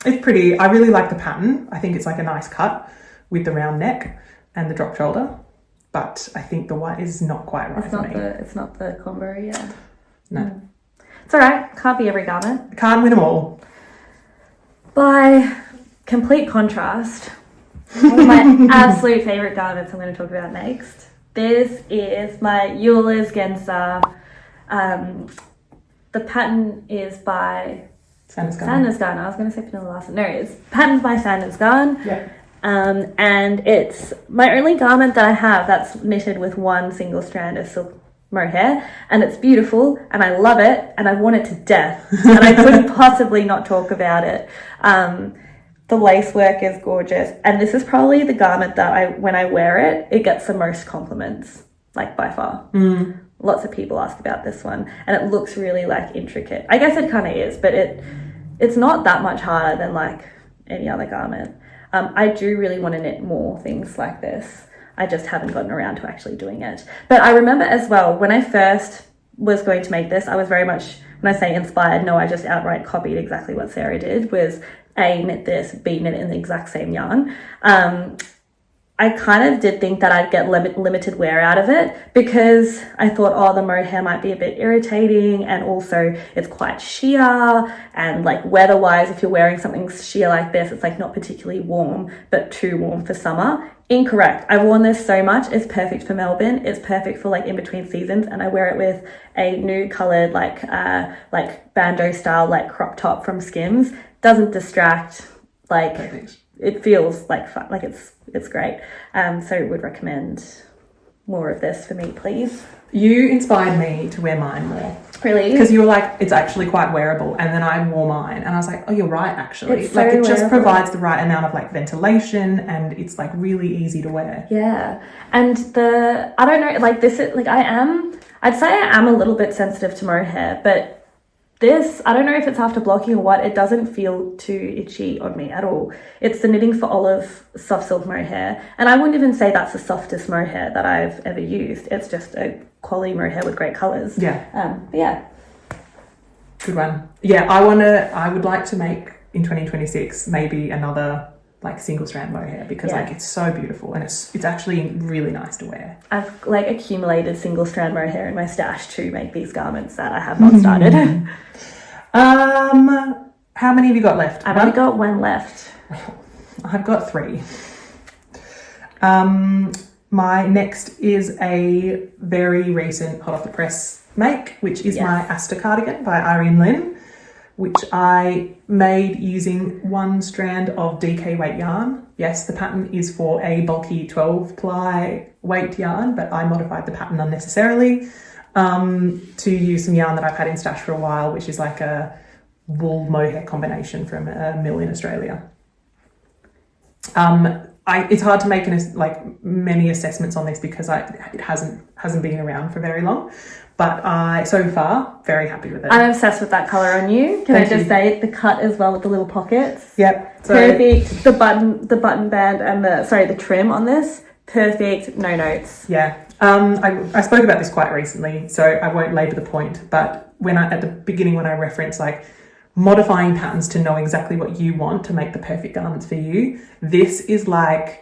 It's pretty. I really like the pattern. I think it's like a nice cut with the round neck and the drop shoulder, but I think the white is not quite right for me. It's not the combo, yeah. No. It's all right. Can't be every garment. Can't win them all. By complete contrast, one of my absolute favourite garments I'm going to talk about next. This is my Eula's Genza. The pattern is by Sandnes Garn. I was going to say Vanilla Larson. No, it's patterned by Sandnes Garn. Yeah. And it's my only garment that I have that's knitted with one single strand of silk mohair, and it's beautiful and I love it and I want it to death and I couldn't possibly not talk about it. The lace work is gorgeous, and this is probably the garment that when I wear it gets the most compliments, like by far. Lots of people ask about this one, and it looks really like intricate. I guess it kind of is, but it's not that much harder than like any other garment. I do really want to knit more things like this. I just haven't gotten around to actually doing it. But I remember as well, when I first was going to make this, I was very much, when I say inspired, no, I just outright copied exactly what Sarah did, was A, knit this, B, knit it in the exact same yarn. I kind of did think that I'd get limited wear out of it because I thought, oh, the mohair might be a bit irritating, and also it's quite sheer, and like weather-wise, if you're wearing something sheer like this, it's like not particularly warm, but too warm for summer. Incorrect. I've worn this so much. It's perfect for Melbourne. It's perfect for like in between seasons, and I wear it with a nude coloured like bandeau style like crop top from Skims. Doesn't distract. Like Perfect. it feels like fun, like it's great. So would recommend more of this for me, please. You inspired me to wear mine more. Really? Because you were like, it's actually quite wearable, and then I wore mine and I was like, oh, you're right, actually. It's like so it just wearable. provides the right amount of like ventilation, and it's like really easy to wear. Yeah. And I don't know, like this is like I'd say I am a little bit sensitive to mohair, but this, I don't know if it's after blocking or what, it doesn't feel too itchy on me at all. It's the Knitting for Olive soft silk mohair, and I wouldn't even say that's the softest mohair that I've ever used. It's just a quality mohair with great colours. Yeah. But yeah. Good one. Yeah, I would like to make in 2026 maybe another like single strand mohair, because like it's so beautiful, and it's actually really nice to wear. I've like accumulated single strand mohair in my stash to make these garments that I have not started. How many have you got left? I've only got one left. I've got 3. My next is a very recent hot off the press make, which is my Asta cardigan by Irene Lynn, which I made using 1 strand of DK weight yarn. Yes, the pattern is for a bulky 12 ply weight yarn, but I modified the pattern unnecessarily to use some yarn that I've had in stash for a while, which is like a wool mohair combination from a mill in Australia. It's hard to make many assessments on this because it hasn't been around for very long, but I so far very happy with it. I'm obsessed with that colour on you. Can I just say the cut as well with the little pockets? Yep. So, perfect. The button band and the trim on this, perfect. No notes. Yeah. I spoke about this quite recently, so I won't labour the point. But at the beginning when I referenced like modifying patterns to know exactly what you want to make the perfect garments for you, this is that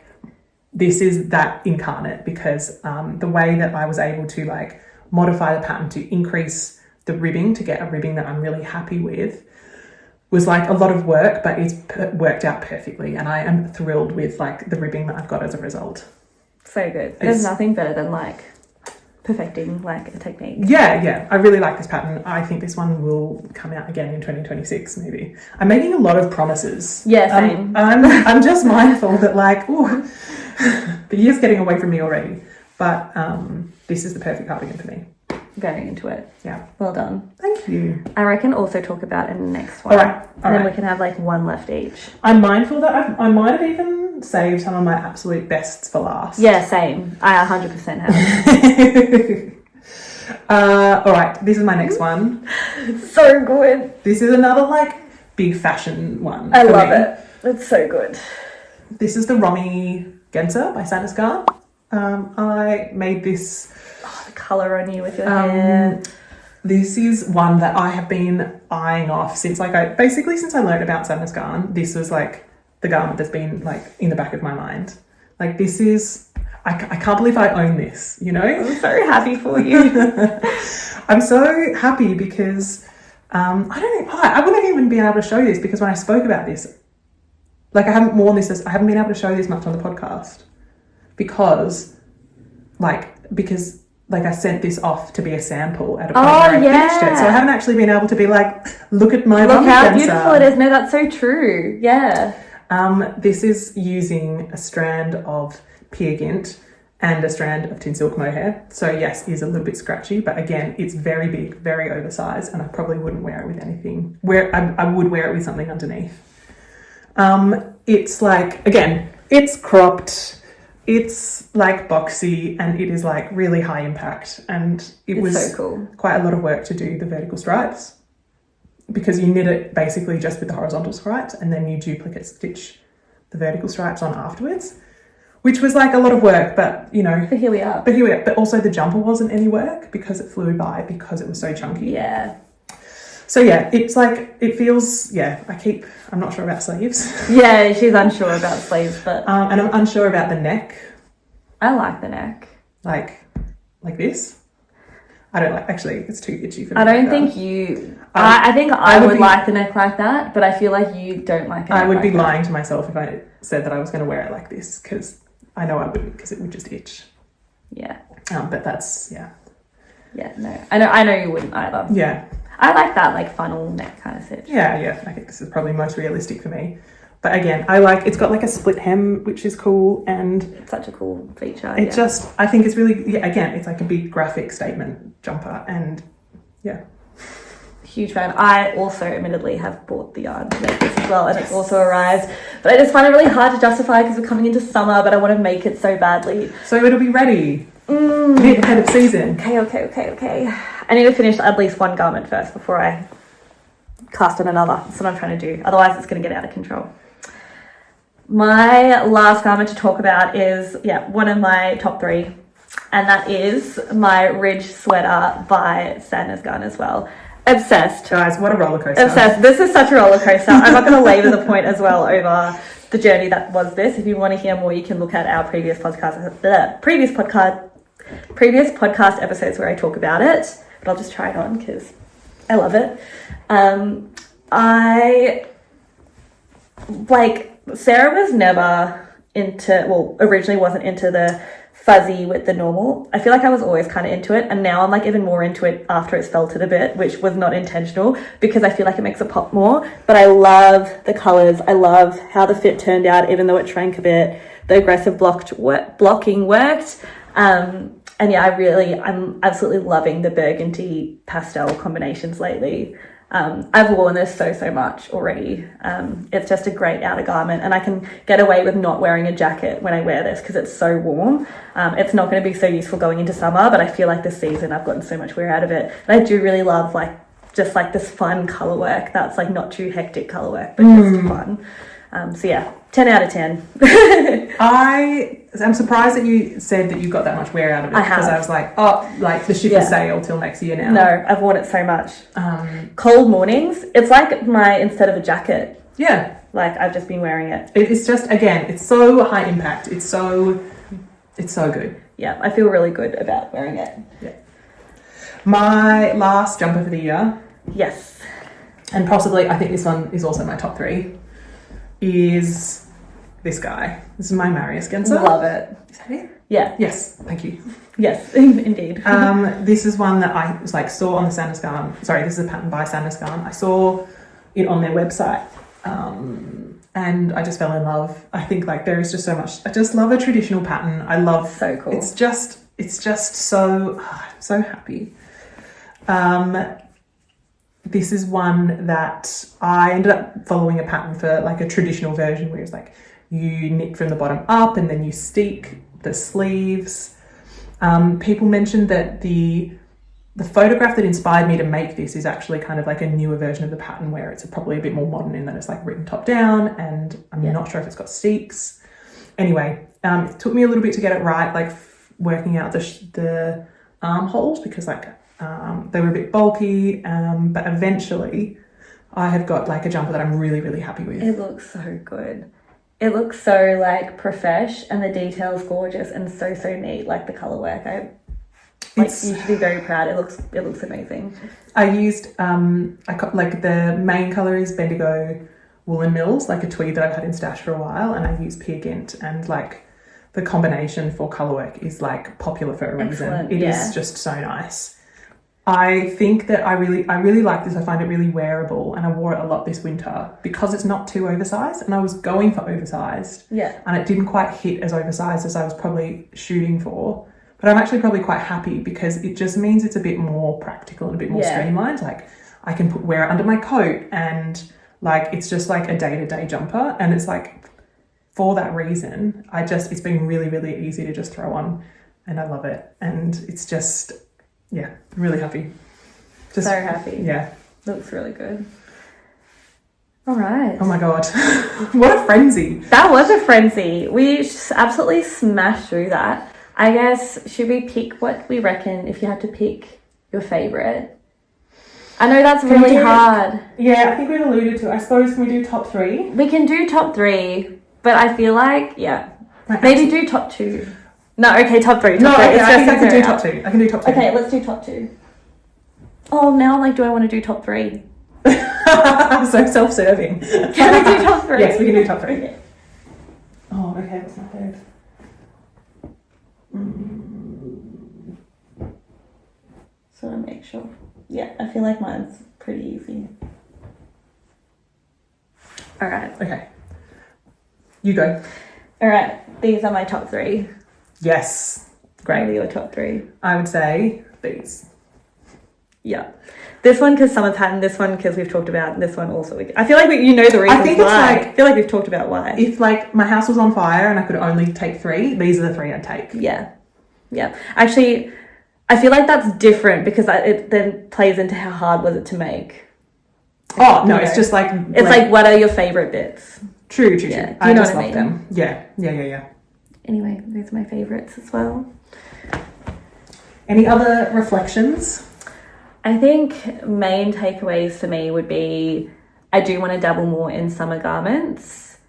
incarnate, because the way that I was able to like modify the pattern to increase the ribbing to get a ribbing that I'm really happy with was like a lot of work, but it's worked out perfectly, and I am thrilled with like the ribbing that I've got as a result. So good. There's nothing better than like perfecting like a technique. Yeah, I really like this pattern. I think this one will come out again in 2026 maybe. I'm making a lot of promises. Yeah, same. I'm just mindful that like, ooh, the year's getting away from me already, but this is the perfect cardigan for me. Going into it. Yeah. Well done. Thank you. I reckon also talk about in the next one. All right. And then we can have like one left each. I'm mindful that I might have even saved some of my absolute bests for last. Yeah, same. I 100% have. All right. This is my next one. So good. This is another like big fashion one. I love it. It's so good. This is the Romy Genser by Sandnes Garn. I made this. Oh, the colour on you with your hair. This is one that I have been eyeing off since I learned about Sandnes Garn. This was like the garment that's been like in the back of my mind. Like this is, I can't believe I own this, you know? I'm so happy for you. I'm so happy because, I don't know, I wouldn't have even been able to show you this because when I spoke about this, like I haven't worn this, I haven't been able to show this much on the podcast because I sent this off to be a sample at a point where I finished it. So I haven't actually been able to be like, look at my Look how beautiful it is. No, that's so true. Yeah. This is using a strand of pure Gynt and a strand of Tynn silk mohair. So yes, it is a little bit scratchy, but again, it's very big, very oversized, and I probably wouldn't wear it with anything. I would wear it with something underneath. It's like, again, it's cropped. It's like boxy, and it is like really high impact, and it was so cool. Quite a lot of work to do the vertical stripes because you knit it basically just with the horizontal stripes and then you duplicate stitch the vertical stripes on afterwards, which was like a lot of work, but you know. But here we are. But also the jumper wasn't any work because it flew by because it was so chunky. Yeah. So yeah, it's like, it feels, I'm not sure about sleeves. Yeah, she's unsure about sleeves, but... and I'm unsure about the neck. I like the neck. Like this? I don't like, actually, it's too itchy for me. I don't think you... I think I would like the neck like that, but I feel like you don't like it. I would be lying to myself if I said that I was going to wear it like this, because I know I wouldn't, because it would just itch. Yeah. But that's, yeah. Yeah, no. I know you wouldn't either. Yeah. I like that like funnel neck kind of stitch. Yeah. I think this is probably most realistic for me. But again, I like, it's got like a split hem, which is cool, and It's such a cool feature. it just, I think it's really, yeah, again, it's like a big graphic statement jumper, and yeah. Huge fan. I also admittedly have bought the yarn to make this as well, and it's also arrived. But I just find it really hard to justify because we're coming into summer, but I want to make it so badly. So it'll be ready. Ahead of season. Okay. I need to finish at least one garment first before I cast on another. That's what I'm trying to do. Otherwise, it's going to get out of control. My last garment to talk about is, one of my top 3. And that is my Ridge sweater by Sandnes Garn as well. Obsessed. Guys, what a roller coaster. Obsessed. This is such a roller coaster. I'm not going to labour the point as well over the journey that was this. If you want to hear more, you can look at our previous podcast episodes where I talk about it. But I'll just try it on because I love it. Sarah was never originally wasn't into the fuzzy with the normal. I feel like I was always kind of into it, and now I'm like even more into it after it's felted a bit, which was not intentional because I feel like it makes it pop more. But I love the colors. I love how the fit turned out, even though it shrank a bit. The aggressive blocking worked. And yeah, I'm absolutely loving the burgundy pastel combinations lately. I've worn this so much already. It's just a great outer garment, and I can get away with not wearing a jacket when I wear this because it's so warm. It's not going to be so useful going into summer, but I feel like this season I've gotten so much wear out of it. And I do really love just this fun colour work that's like not too hectic colour work, but just fun. 10 out of 10. I'm surprised that you said that you got that much wear out of it. I have. Because I was like, the ship is sail till next year now. No, I've worn it so much. Cold mornings, it's like instead of a jacket. Yeah. Like I've just been wearing it. It's just, again, it's so high impact. It's so good. Yeah, I feel really good about wearing it. Yeah. My last jumper for the year. Yes. And possibly, I think this one is also my top 3. Is this guy. This is my Marius Genser. Love it. Is that it? Yeah. Yes, thank you. Yes, indeed. This is one that I saw on the Sandnes Garn. Sorry, this is a pattern by Sandnes Garn. I saw it on their website, and I just fell in love. I think there is just so much. I just love a traditional pattern. I love. So cool. It's just so happy. This is one that I ended up following a pattern for a traditional version where it's you knit from the bottom up and then you steek the sleeves. People mentioned that the photograph that inspired me to make this is actually kind of a newer version of the pattern where it's probably a bit more modern in that it's written top down, and I'm not sure if it's got steeks. Anyway, it took me a little bit to get it right, working out the armholes because they were a bit bulky, but eventually I have got a jumper that I'm really, really happy with. It looks so good. It looks so profesh, and the detail's gorgeous and so neat. The colour work, you should be very proud. It looks amazing. I used the main colour is Bendigo Woolen Mills, a tweed that I've had in stash for a while, and I use Gynt, and the combination for colour work is popular for a reason. Excellent, It is just so nice. I think that I really like this. I find it really wearable, and I wore it a lot this winter because it's not too oversized, and I was going for oversized. Yeah. And it didn't quite hit as oversized as I was probably shooting for. But I'm actually probably quite happy because it just means it's a bit more practical and a bit more streamlined. I can wear it under my coat, and it's just a day-to-day jumper, and it's for that reason, it's been really, really easy to just throw on, and I love it. And it's just, I'm really happy. So happy. Yeah. Looks really good. All right. Oh my God. What a frenzy. That was a frenzy. We absolutely smashed through that. I guess, should we pick what we reckon if you had to pick your favourite? I know that's really hard. Yeah, I think we've alluded to it. I suppose, can we do top 3? We can do top 3, but I feel maybe do top 2. No, okay, top 3. No, okay, I think I can do top 2. I can do top 2. Okay, let's do top 2. Oh, now I'm do I want to do top 3? So self-serving. Can we do top 3? Yes, we can do top 3. Okay. Oh, okay, what's my fave? So to make sure. Yeah, I feel like mine's pretty easy. All right. Okay. You go. All right, these are my top 3. Yes. Great. What are your top 3? I would say these. Yeah. This one because summer pattern, this one because we've talked about, and this one also. I feel like you know the reasons I think why. it's like, I feel like we've talked about why. If like my house was on fire and I could only take 3, these are the 3 I'd take. Yeah. Yeah. Actually, I feel like that's different because it then plays into how hard was it to make. Oh, no, it's just like... It's like what are your favourite bits? True. Yeah. I just love them. Yeah. Anyway, these are my favourites as well. Any other reflections? I think main takeaways for me would be I do want to dabble more in summer garments.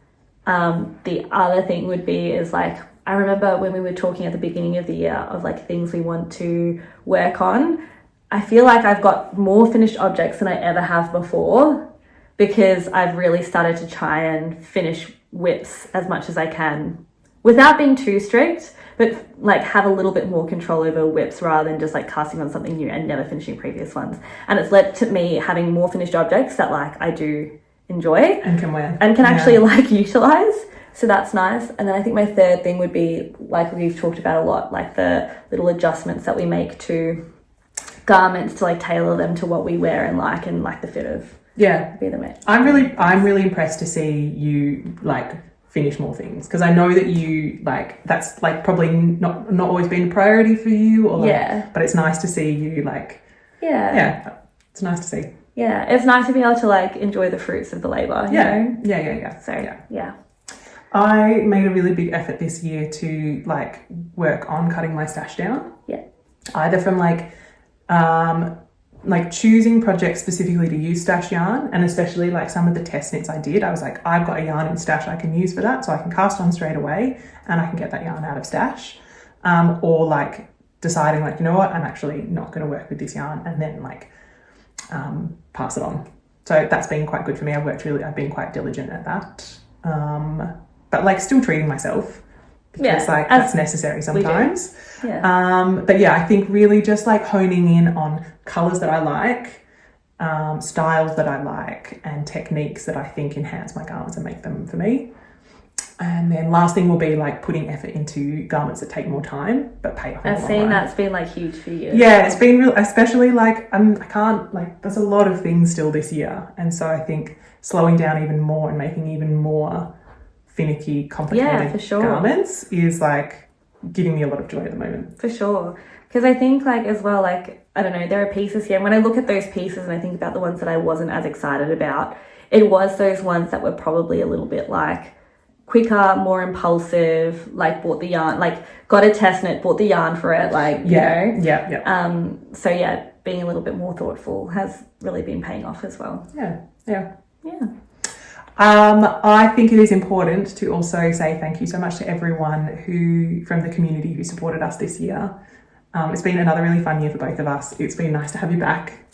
The other thing would be is like, I remember when we were talking at the beginning of the year of like things we want to work on. I feel like I've got more finished objects than I ever have before because I've really started to try and finish whips as much as I can without being too strict, but like have a little bit more control over whips rather than just like casting on something new and never finishing previous ones. And it's led to me having more finished objects that like I do enjoy and can wear and can actually like utilize. So that's nice. And then I think my third thing would be like we've talked about a lot, like the little adjustments that we make to garments to like tailor them to what we wear and like the fit of be the mate. I'm really impressed to see you like finish more things because I know that you like that's like probably not always been a priority for you or like, but it's nice to see you like it's nice to see. It's nice to be able to like enjoy the fruits of the labor, you know? So yeah. I made a really big effort this year to like work on cutting my stash down. Either from like choosing projects specifically to use stash yarn, and especially like some of the test knits I did, I was like, I've got a yarn in stash I can use for that, so I can cast on straight away and I can get that yarn out of stash. Or like deciding like, you know what, I'm actually not going to work with this yarn and then like pass it on. So that's been quite good for me. I've been quite diligent at that. But like still treating myself because like that's necessary sometimes. But yeah, I think really just like honing in on colours that I like, styles that I like, and techniques that I think enhance my garments and make them for me. And then last thing will be like putting effort into garments that take more time but pay off. I've seen that's been like huge for you. Yeah, it's been real, especially like I can't like there's a lot of things still this year, and so I think slowing down even more and making even more finicky, complicated garments is like giving me a lot of joy at the moment. For sure. Because I think like as well, like, I don't know, there are pieces here. And when I look at those pieces and I think about the ones that I wasn't as excited about, it was those ones that were probably a little bit like quicker, more impulsive, like bought the yarn, like got a test knit, bought the yarn for it, like, you know. So yeah, being a little bit more thoughtful has really been paying off as well. Yeah. I think it is important to also say thank you so much to everyone who from the community who supported us this year. It's been another really fun year for both of us. It's been nice to have you back.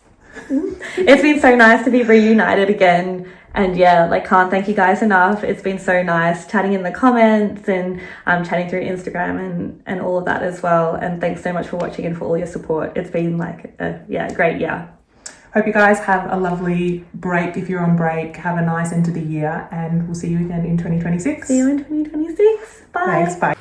It's been so nice to be reunited again, and can't thank you guys enough. It's been so nice chatting in the comments and chatting through Instagram and all of that as well. And thanks so much for watching and for all your support. It's been like a great year. Hope you guys have a lovely break if you're on break. Have a nice end of the year, and we'll see you again in 2026. See you in 2026. Bye. Thanks. Bye.